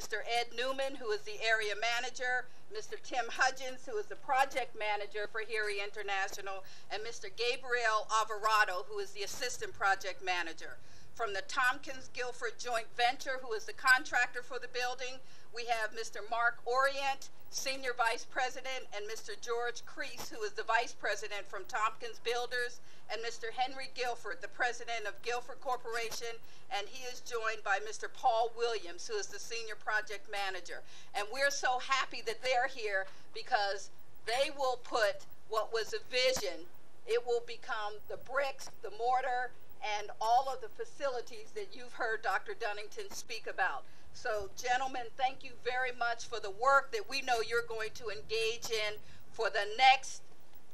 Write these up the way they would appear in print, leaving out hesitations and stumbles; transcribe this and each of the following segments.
Mr. Ed Newman, who is the area manager, Mr. Tim Hudgens, who is the project manager for Erie International, and Mr. Gabriel Alvarado, who is the assistant project manager. From the Tompkins-Guilford Joint Venture, who is the contractor for the building, we have Mr. Mark Orient, Senior Vice President, and Mr. George Crease, who is the Vice President from Tompkins Builders, and Mr. Henry Guilford, the President of Guilford Corporation, and he is joined by Mr. Paul Williams, who is the Senior Project Manager. And we're so happy that they're here because they will put what was a vision, it will become the bricks, the mortar, and all of the facilities that you've heard Dr. Dunnington speak about. So, gentlemen, thank you very much for the work that we know you're going to engage in for the next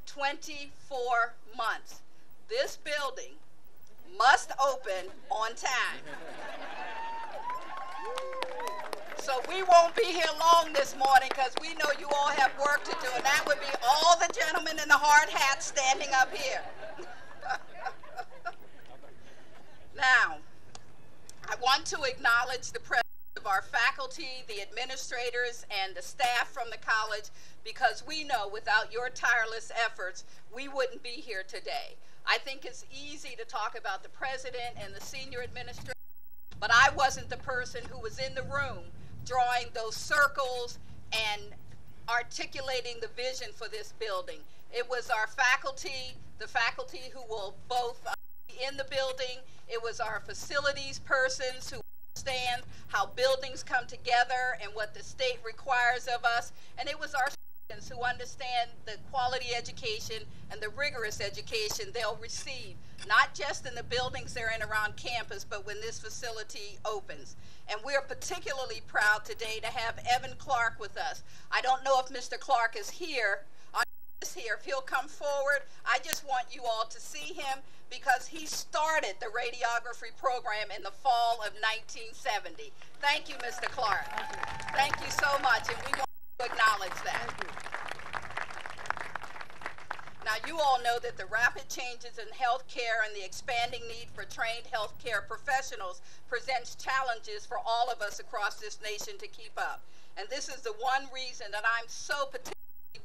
24 months. This building must open on time. So we won't be here long this morning because we know you all have work to do, and that would be all the gentlemen in the hard hats standing up here. Now, I want to acknowledge the presence of our faculty, the administrators, and the staff from the college, because we know without your tireless efforts, we wouldn't be here today. I think it's easy to talk about the president and the senior administrator, but I wasn't the person who was in the room drawing those circles and articulating the vision for this building. It was our faculty, the faculty who will both be in the building. It was our facilities persons who understand how buildings come together and what the state requires of us. And it was our students who understand the quality education and the rigorous education they'll receive, not just in the buildings they're in around campus, but when this facility opens. And we're particularly proud today to have Evan Clark with us. I don't know if Mr. Clark is here. If he'll come forward, I just want you all to see him because he started the radiography program in the fall of 1970. Thank you, Mr. Clark. Thank you so much, and we want to acknowledge that. Now, you all know that the rapid changes in healthcare and the expanding need for trained healthcare professionals presents challenges for all of us across this nation to keep up. And this is the one reason that I'm so particularly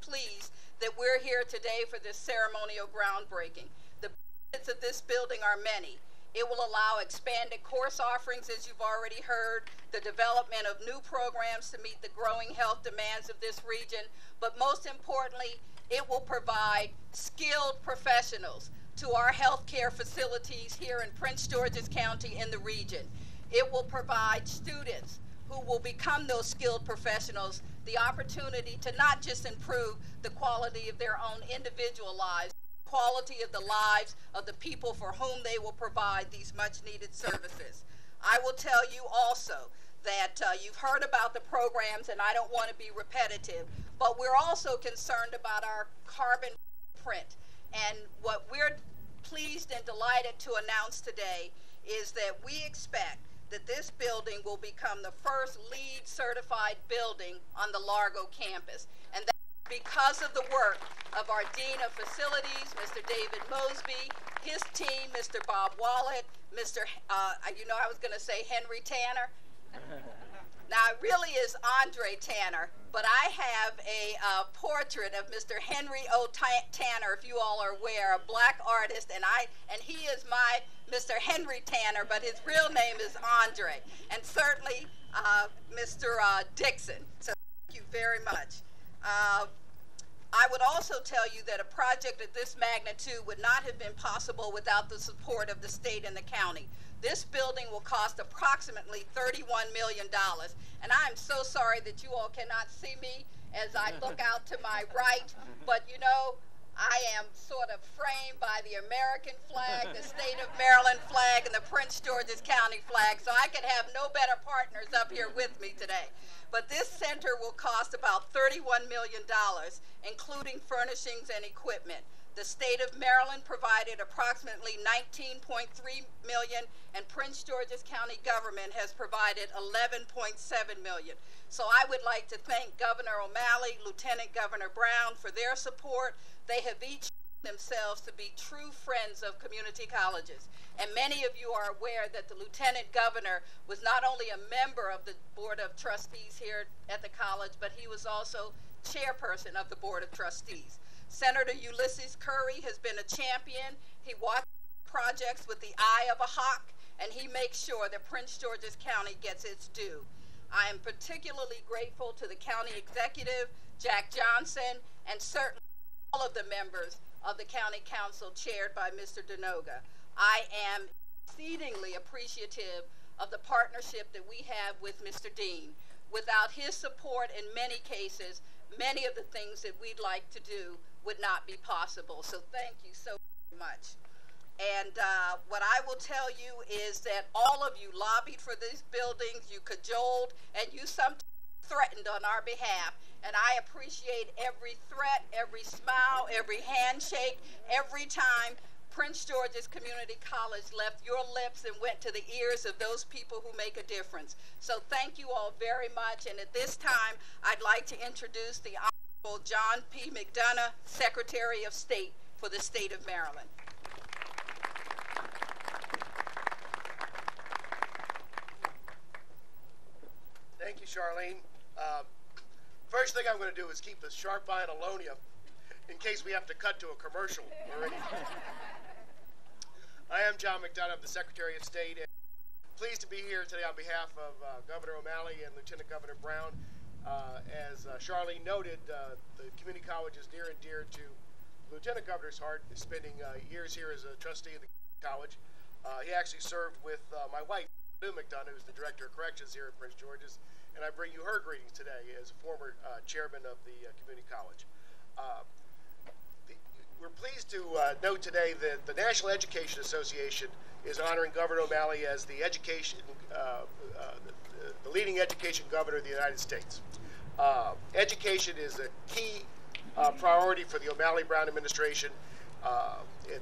pleased that we're here today for this ceremonial groundbreaking. The benefits of this building are many. It will allow expanded course offerings, as you've already heard, the development of new programs to meet the growing health demands of this region, but most importantly, it will provide skilled professionals to our healthcare facilities here in Prince George's County and the region. It will provide students who will become those skilled professionals the opportunity to not just improve the quality of their own individual lives, the quality of the lives of the people for whom they will provide these much needed services. I will tell you also that you've heard about the programs, and I don't want to be repetitive, but we're also concerned about our carbon footprint. And what we're pleased and delighted to announce today is that we expect that this building will become the first LEED certified building on the Largo campus. And that's because of the work of our Dean of Facilities, Mr. David Mosby, his team, Mr. Bob Wallet, Mr. I was going to say Henry Tanner. Now, it really is Andre Tanner, but I have a portrait of Mr. Henry O. Tanner, if you all are aware, a black artist, and he is my Mr. Henry Tanner, but his real name is Andre, and certainly Mr. Dixon. So thank you very much. I would also tell you that a project of this magnitude would not have been possible without the support of the state and the county. This building will cost approximately $31 million. And I'm so sorry that you all cannot see me as I look out to my right, but you know, I am sort of framed by the American flag, the state of Maryland flag, and the Prince George's County flag, so I could have no better partners up here with me today. But this center will cost about $31 million, including furnishings and equipment. The state of Maryland provided approximately $19.3 million, and Prince George's County government has provided $11.7 million. So I would like to thank Governor O'Malley, Lieutenant Governor Brown for their support. They have each themselves to be true friends of community colleges. And many of you are aware that the Lieutenant Governor was not only a member of the Board of Trustees here at the college, but he was also chairperson of the Board of Trustees. Senator Ulysses Curry has been a champion. He watches projects with the eye of a hawk, and he makes sure that Prince George's County gets its due. I am particularly grateful to the county executive, Jack Johnson, and certainly all of the members of the county council chaired by Mr. Denoga. I am exceedingly appreciative of the partnership that we have with Mr. Dean. Without his support in many cases, many of the things that we'd like to do would not be possible. So thank you so much. And what I will tell you is that all of you lobbied for these buildings, you cajoled, and you sometimes threatened on our behalf. And I appreciate every threat, every smile, every handshake, every time Prince George's Community College left your lips and went to the ears of those people who make a difference. So thank you all very much. And at this time, I'd like to introduce the Honorable John P. McDonough, Secretary of State for the state of Maryland. Thank you, Charlene. First thing I'm going to do is keep a sharp eye on Alonia in case we have to cut to a commercial or anything. I am John McDonough, the Secretary of State, and pleased to be here today on behalf of Governor O'Malley and Lieutenant Governor Brown. As Charlene noted, the community college is near and dear to the Lieutenant Governor's heart, spending years here as a trustee of the college. He actually served with my wife, Lou McDonough, who's the Director of Corrections here at Prince George's, and I bring you her greetings today as a former chairman of the community college. We're pleased to note today that the National Education Association is honoring Governor O'Malley as the the leading education governor of the United States. Education is a key priority for the O'Malley-Brown administration.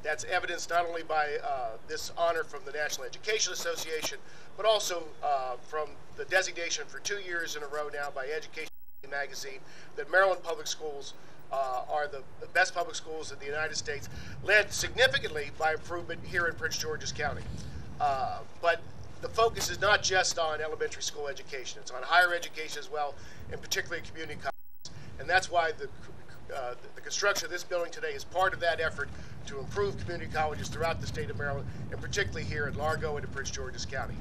That's evidenced not only by this honor from the National Education Association, but also from the designation for 2 years in a row now by Education Magazine that Maryland public schools are the best public schools in the United States, led significantly by improvement here in Prince George's County. But the focus is not just on elementary school education, it's on higher education as well, and particularly community colleges. And that's why the construction of this building today is part of that effort to improve community colleges throughout the state of Maryland, and particularly here in Largo and in Prince George's County.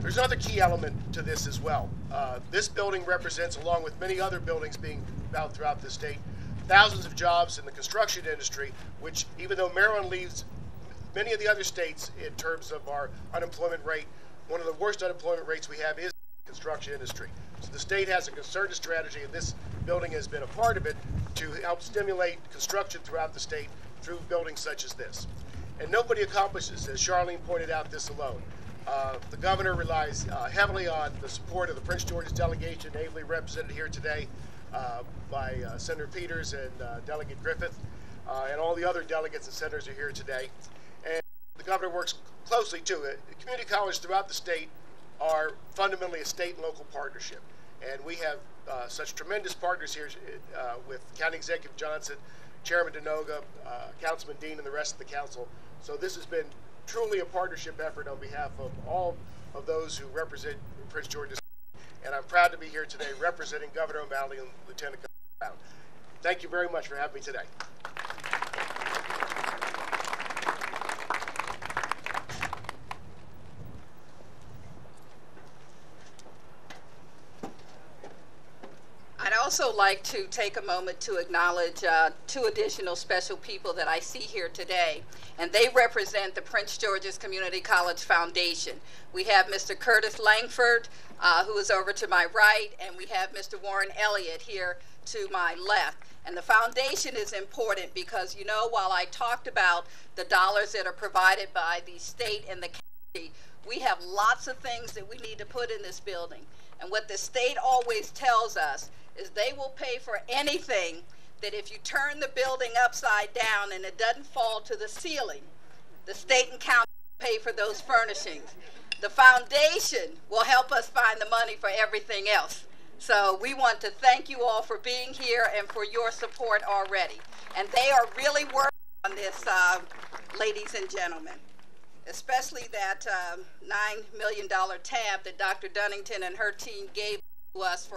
There's another key element to this as well. This building represents, along with many other buildings being built throughout the state, thousands of jobs in the construction industry, which, even though Maryland leads many of the other states in terms of our unemployment rate, one of the worst unemployment rates we have is the construction industry. So the state has a concerted strategy, and this building has been a part of it, to help stimulate construction throughout the state through buildings such as this. And nobody accomplishes, as Charlene pointed out, this alone. The governor relies heavily on the support of the Prince George's delegation, ably represented here today by Senator Peters and Delegate Griffith, and all the other delegates and senators are here today. And the governor works closely too. Community colleges throughout the state are fundamentally a state and local partnership. And we have such tremendous partners here with County Executive Johnson, Chairman Denoga, Councilman Dean, and the rest of the council. So this has been truly a partnership effort on behalf of all of those who represent Prince George's. And I'm proud to be here today representing Governor O'Malley and Lieutenant Governor Brown. Thank you very much for having me today. I'd also like to take a moment to acknowledge two additional special people that I see here today, and they represent the Prince George's Community College Foundation. We have Mr. Curtis Langford, who is over to my right, and we have Mr. Warren Elliott here to my left. And the foundation is important because, you know, while I talked about the dollars that are provided by the state and the county, we have lots of things that we need to put in this building. And what the state always tells us is they will pay for anything that if you turn the building upside down and it doesn't fall to the ceiling, the state and county pay for those furnishings. The foundation will help us find the money for everything else. So we want to thank you all for being here and for your support already. And they are really working on this, ladies and gentlemen, especially that $9 million tab that Dr. Dunnington and her team gave to us for